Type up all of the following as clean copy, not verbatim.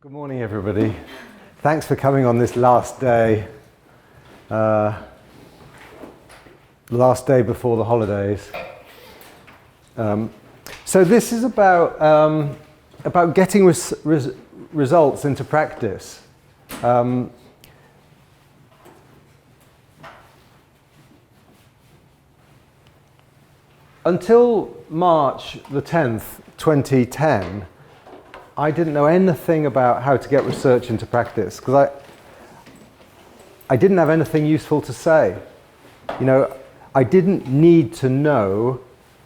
Good morning, everybody. Thanks for coming on this last day before the holidays. So this is about getting results into practice. Until March the 10th, 2010, I didn't know anything about how to get research into practice because I didn't have anything useful to say. You know, I didn't need to know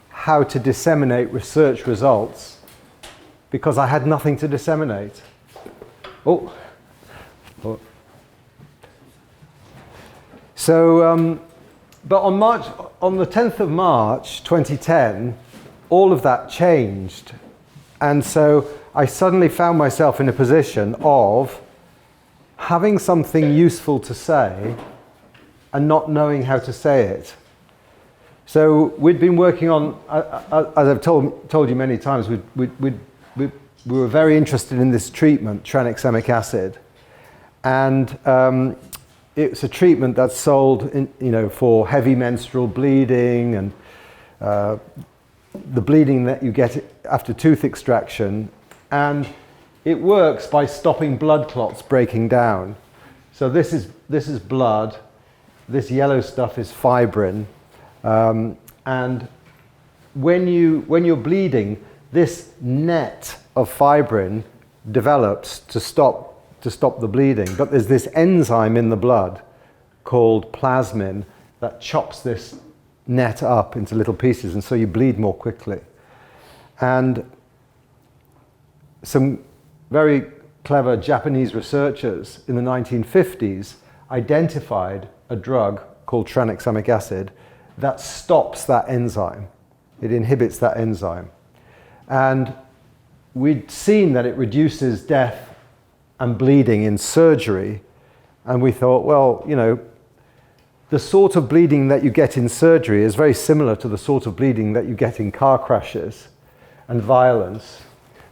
how to disseminate research results because I had nothing to disseminate. So, but on the 10th of March 2010, all of that changed. And so I suddenly found myself in a position of having something useful to say and not knowing how to say it. So we'd been working on, as I've told you many times, we were very interested in this treatment, tranexamic acid. And it's a treatment that's sold for heavy menstrual bleeding and the bleeding that you get after tooth extraction, and it works by stopping blood clots breaking down. So this is blood, this yellow stuff is fibrin, and when you're bleeding, this net of fibrin develops to stop the bleeding, but there's this enzyme in the blood called plasmin that chops this net up into little pieces, and so you bleed more quickly. And some very clever Japanese researchers in the 1950s identified a drug called tranexamic acid that stops that enzyme. It inhibits that enzyme. And we'd seen that it reduces death and bleeding in surgery, and we thought, well, the sort of bleeding that you get in surgery is very similar to the sort of bleeding that you get in car crashes and violence.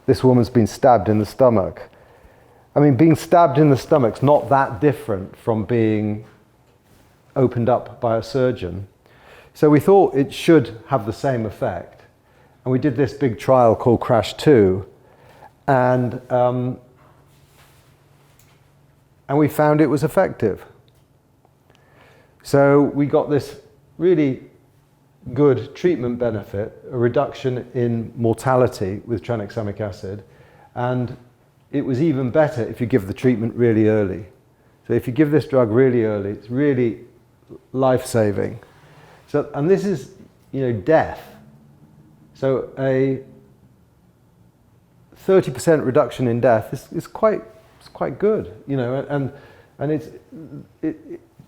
This woman's been stabbed in the stomach. I mean, being stabbed in the stomach's not that different from being opened up by a surgeon. So we thought it should have the same effect. And we did this big trial called CRASH 2, and we found it was effective. So we got this really good treatment benefit, a reduction in mortality with tranexamic acid, and it was even better if you give the treatment really early. So if you give this drug really early, it's really life-saving. So, and this is, death. So a 30% reduction in death is quite good, and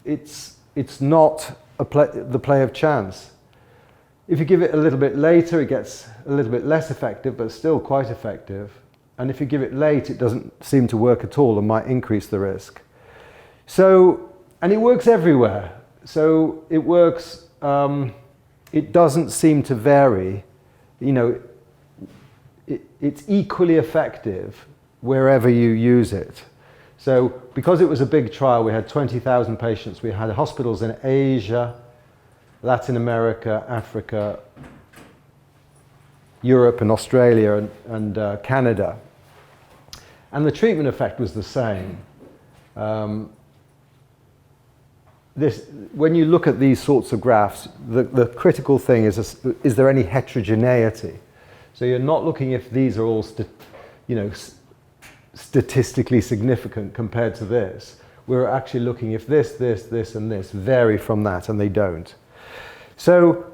it's not the play of chance. If you give it a little bit later, it gets a little bit less effective, but still quite effective. And if you give it late, it doesn't seem to work at all and might increase the risk. So, and it works everywhere. So it works, it doesn't seem to vary. It's equally effective wherever you use it. So because it was a big trial, we had 20,000 patients. We had hospitals in Asia, Latin America, Africa, Europe and Australia and Canada. And the treatment effect was the same. When you look at these sorts of graphs, the critical thing is there any heterogeneity? So you're not looking if these are all statistically significant compared to this. We're actually looking if this, and this vary from that, and they don't. So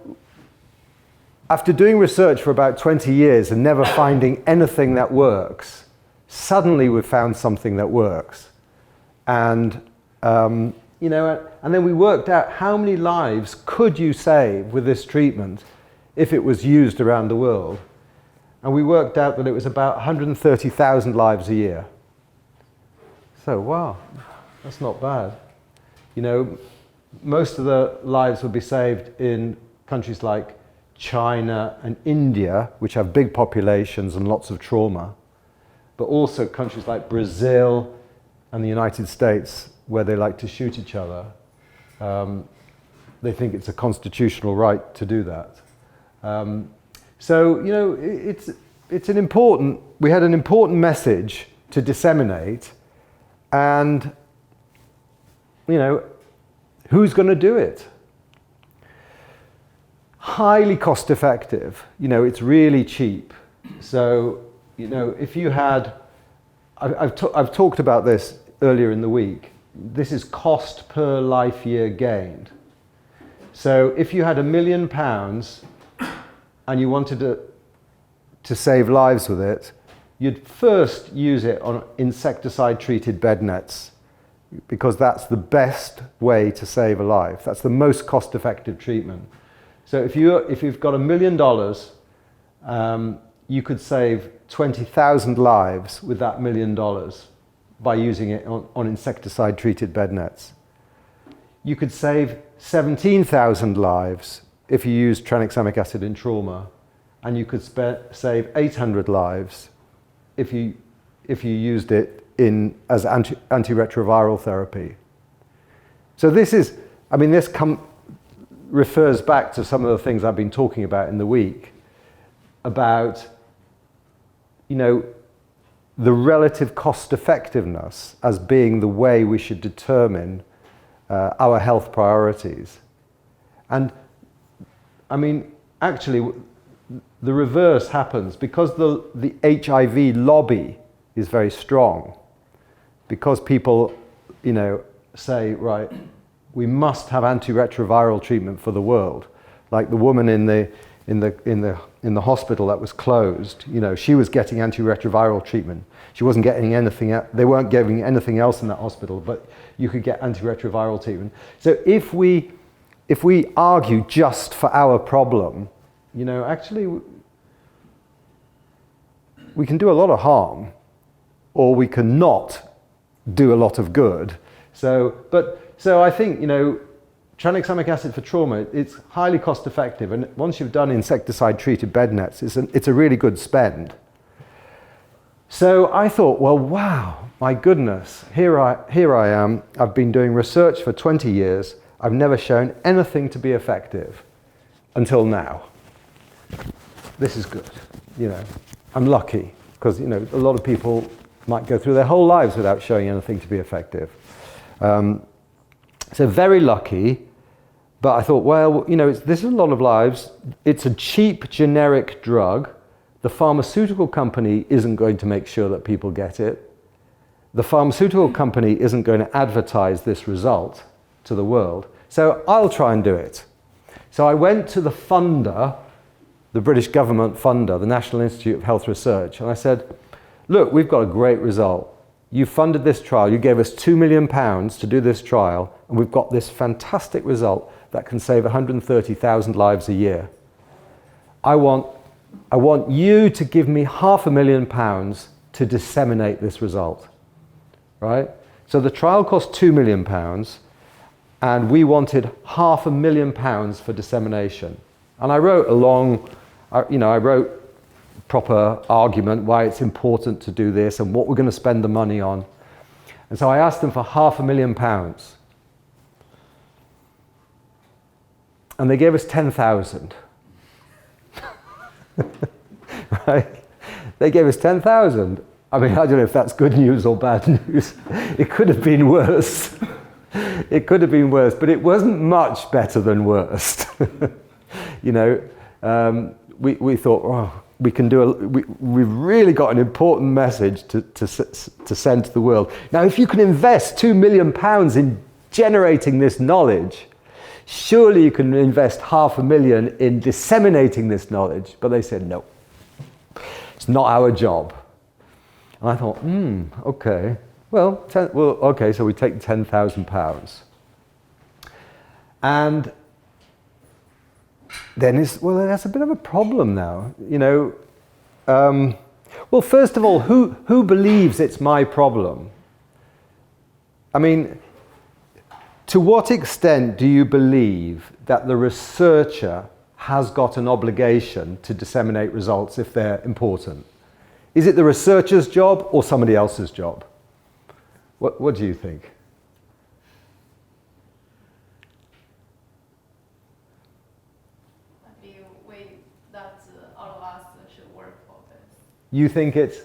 after doing research for about 20 years and never finding anything that works, suddenly we've found something that works. And, and then we worked out how many lives could you save with this treatment if it was used around the world. And we worked out that it was about 130,000 lives a year. So, wow, that's not bad. Most of the lives would be saved in countries like China and India, which have big populations and lots of trauma. but also countries like Brazil and the United States, where they like to shoot each other. They think it's a constitutional right to do that. So, you know, it's an important, we had an important message to disseminate, and, you know, who's going to do it? Highly cost effective, you know, it's really cheap. So, you know, if you had, I've talked about this earlier in the week, this is cost per life year gained. So if you had £1 million and you wanted to save lives with it, you'd first use it on insecticide treated bed nets, because that's the best way to save a life. That's the most cost effective treatment. So if you've got $1 million, you could save 20,000 lives with that $1 million by using it on insecticide treated bed nets. You could save 17,000 lives if you use tranexamic acid in trauma, and you could save 800 lives if you used it as antiretroviral therapy. So this is, I mean, this refers back to some of the things I've been talking about in the week about, you know, the relative cost effectiveness as being the way we should determine our health priorities. And I mean, actually, the reverse happens because the HIV lobby is very strong, because people, you know, say, right, we must have antiretroviral treatment for the world. Like the woman in the hospital that was closed, you know, she was getting antiretroviral treatment. She wasn't getting anything, they weren't giving anything else in that hospital, but you could get antiretroviral treatment. So if we argue just for our problem, you know, actually we can do a lot of harm, or we can not do a lot of good. So I think, you know, tranexamic acid for trauma, it's highly cost effective, and once you've done insecticide treated bed nets, it's a really good spend. So I thought, well, wow, my goodness, here I am, I've been doing research for 20 years, I've never shown anything to be effective until now. This is good, you know, I'm lucky, because, you know, a lot of people might go through their whole lives without showing anything to be effective. So very lucky, but I thought, well, you know, this is a lot of lives. It's a cheap generic drug. The pharmaceutical company isn't going to make sure that people get it. The pharmaceutical company isn't going to advertise this result to the world. So I'll try and do it. So I went to the funder, the British government funder, the National Institute of Health Research, and I said, look, we've got a great result. You funded this trial, you gave us £2 million to do this trial, and we've got this fantastic result that can save 130,000 lives a year. I want you to give me £500,000 to disseminate this result, right? So the trial cost £2 million, and we wanted £500,000 for dissemination. And I wrote I wrote proper argument why it's important to do this and what we're going to spend the money on. And so I asked them for £500,000. And they gave us 10,000. Right? They gave us 10,000. I mean, I don't know if that's good news or bad news. It could have been worse. It could have been worse, but it wasn't much better than worst. You know, we thought, oh, we can do we've really got an important message to send to the world. Now, if you can invest £2 million in generating this knowledge, surely you can invest £500,000 in disseminating this knowledge. But they said, no, it's not our job. And I thought, okay. Well, okay, so we take £10,000. And then that's a bit of a problem now, you know. Well, first of all, who believes it's my problem? I mean, to what extent do you believe that the researcher has got an obligation to disseminate results if they're important? Is it the researcher's job or somebody else's job? What do you think? I feel that all of us should work for this. You think it's...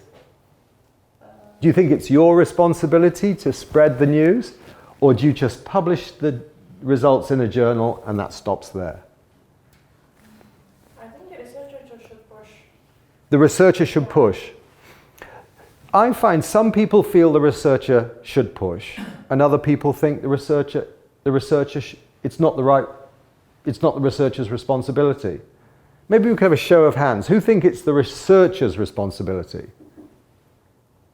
Do you think it's your responsibility to spread the news, or do you just publish the results in a journal and that stops there? I think the researcher should push. The researcher should push. I find some people feel the researcher should push, and other people think it's not the researcher's responsibility. Maybe we could have a show of hands. Who think it's the researcher's responsibility?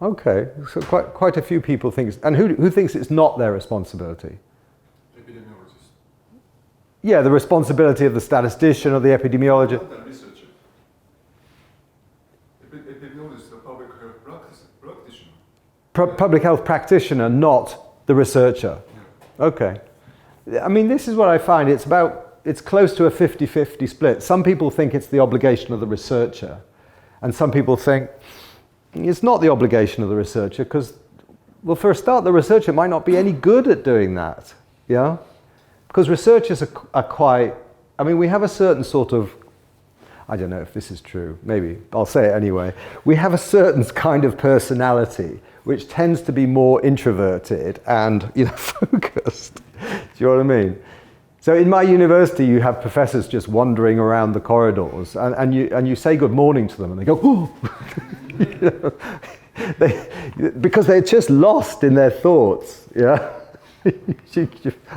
Okay, so quite a few people think, and who thinks it's not their responsibility? Epidemiologist. Yeah, the responsibility of the statistician or the epidemiologist. Not the researcher. Epidemiologist is a public health practitioner. Public health practitioner, not the researcher. Yeah. Okay. I mean, this is what I find. It's close to a 50-50 split. Some people think it's the obligation of the researcher, and some people think it's not the obligation of the researcher because, well, for a start, the researcher might not be any good at doing that, yeah? Because researchers are quite, I mean, we have a certain sort of, I don't know if this is true, maybe, I'll say it anyway. We have a certain kind of personality which tends to be more introverted and, focused. Do you know what I mean? So in my university, you have professors just wandering around the corridors, and you say good morning to them, and they go, oh! Because they're just lost in their thoughts. Yeah.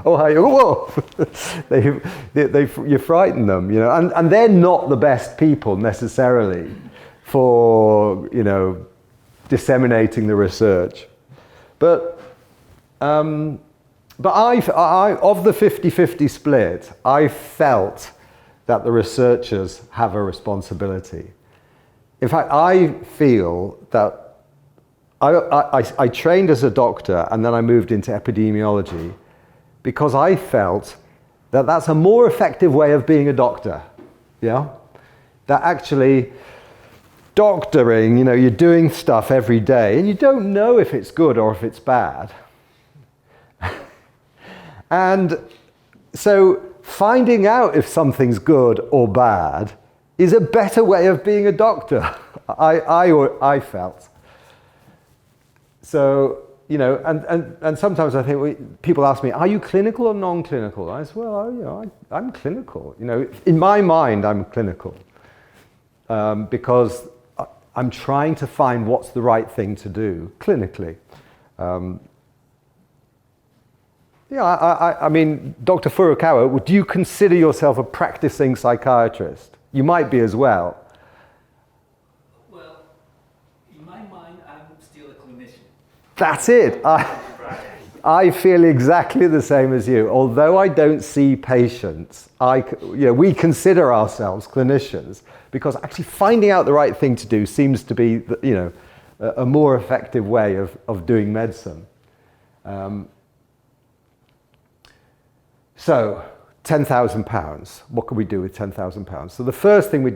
Oh, hi! Whoa! You frighten them, and they're not the best people necessarily for disseminating the research, but I of the 50-50 split, I felt that the researchers have a responsibility. In fact, I feel that I trained as a doctor and then I moved into epidemiology because I felt that that's a more effective way of being a doctor. Yeah? That actually doctoring, you're doing stuff every day and you don't know if it's good or if it's bad. And so finding out if something's good or bad is a better way of being a doctor, I felt. So, and sometimes I think people ask me, are you clinical or non-clinical? I say, well, I'm clinical. In my mind, I'm clinical because I'm trying to find what's the right thing to do clinically. I mean, Dr. Furukawa, do you consider yourself a practicing psychiatrist? You might be as well. Well, in my mind, I'm still a clinician. That's it. I feel exactly the same as you. Although I don't see patients, we consider ourselves clinicians because actually finding out the right thing to do seems to be, a more effective way of doing medicine. So, £10,000. What can we do with £10,000? So the first thing we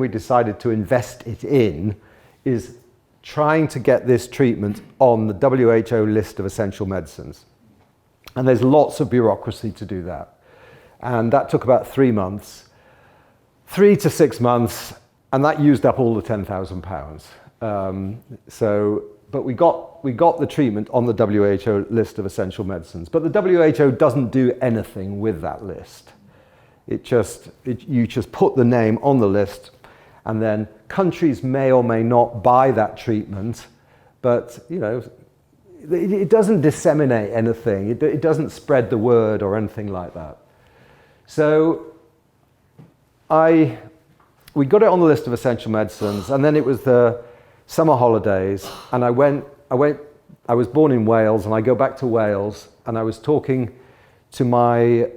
decided to invest it in is trying to get this treatment on the WHO list of essential medicines. And there's lots of bureaucracy to do that. And that took about 3 months, 3 to 6 months, and that used up all the £10,000. But we got the treatment on the WHO list of essential medicines. But the WHO doesn't do anything with that list. You just put the name on the list, and then countries may or may not buy that treatment, but it doesn't disseminate anything. It doesn't spread the word or anything like that. So we got it on the list of essential medicines, and then it was the summer holidays, and I was born in Wales, and I go back to Wales, and I was talking to my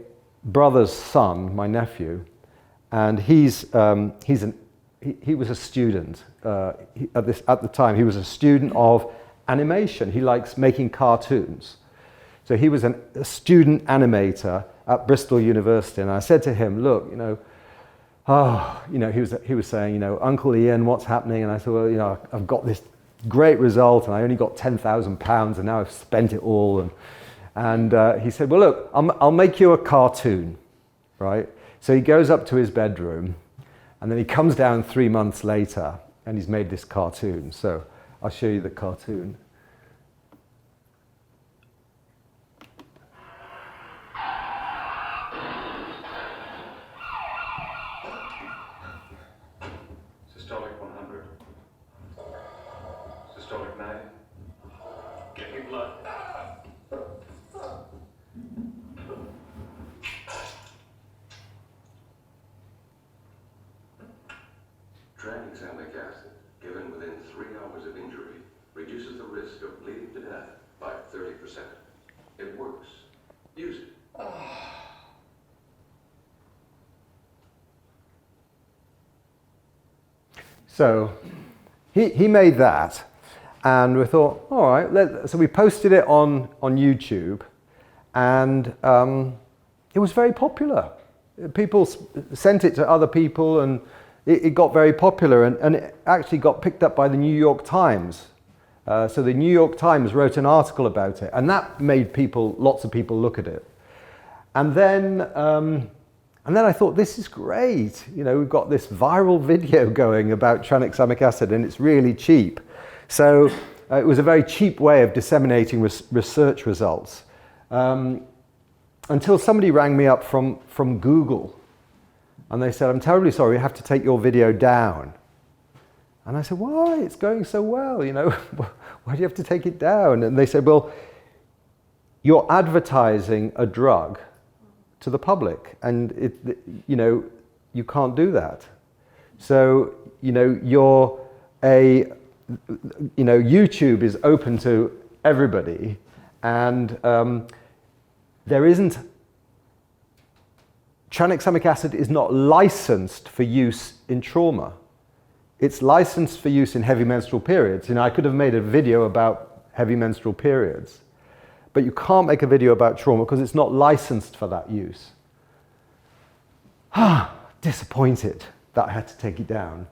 brother's son, my nephew, and he was a student at the time. He was a student of animation. He likes making cartoons. So he was a student animator at Bristol University, and I said to him, look, oh, you know, he was saying, you know, Uncle Ian, what's happening? And I said, well, you know, I've got this great result and I only got £10,000 and now I've spent it all. And he said, well, look, I'll make you a cartoon, right? So he goes up to his bedroom and then he comes down 3 months later and he's made this cartoon. So I'll show you the cartoon. Systolic 100. Systolic 90. Get me blood. Tranexamic acid, given within 3 hours of injury, reduces the risk of bleeding to death by 30%. It works. Use it. So he made that, and we thought, all right, so we posted it on YouTube, and it was very popular. People sent it to other people, and it got very popular, and it actually got picked up by the New York Times. So the New York Times wrote an article about it, and that made lots of people look at it. And then I thought, this is great. You know, we've got this viral video going about tranexamic acid and it's really cheap. So it was a very cheap way of disseminating research results. Until somebody rang me up from Google and they said, I'm terribly sorry, we have to take your video down. And I said, why? It's going so well, you know, why do you have to take it down? And they said, well, you're advertising a drug to the public, and you know, you can't do that. So, you know, YouTube is open to everybody, and there isn't, tranexamic acid is not licensed for use in trauma. It's licensed for use in heavy menstrual periods. You know, I could have made a video about heavy menstrual periods, but you can't make a video about trauma because it's not licensed for that use. Disappointed that I had to take it down.